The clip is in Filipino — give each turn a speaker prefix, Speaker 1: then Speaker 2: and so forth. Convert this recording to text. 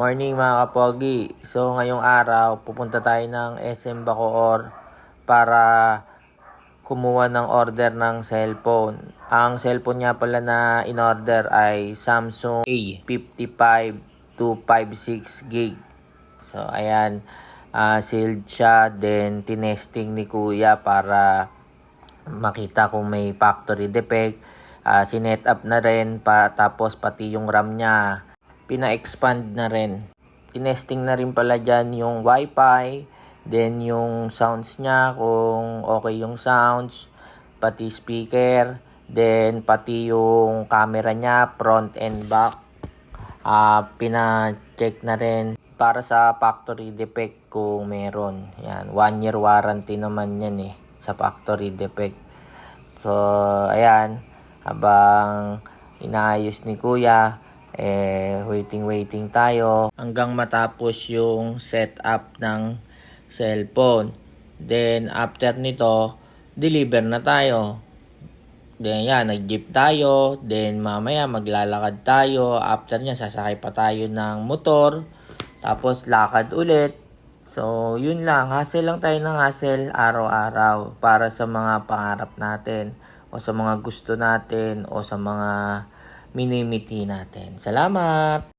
Speaker 1: Morning mga kapogi. So ngayong araw, pupunta tayo ng SM Bacoor para kumuha ng order ng cellphone. Ang cellphone nga pala na in-order ay Samsung A55-256 GB. So ayan, sealed siya, then tinesting ni kuya para makita kung may factory defect. Sinet up na rin tapos pati yung RAM niya pina-expand na rin. Tinesting na rin pala dyan yung wifi, then yung sounds niya kung okay yung sounds, pati speaker, then pati yung camera niya front and back. Pina-check na rin para sa factory defect kung meron. Yan, 1 year warranty naman yan sa factory defect. So ayan, habang inaayos ni kuya, waiting tayo hanggang matapos yung setup ng cellphone. Then after nito, deliver na tayo. Then yan, nag-jeep tayo, then mamaya maglalakad tayo. After niya, sasakay pa tayo ng motor, tapos lakad ulit. So yun lang, hassle lang tayo ng hassle araw-araw para sa mga pangarap natin, o sa mga gusto natin, o sa mga minimiti natin. Salamat!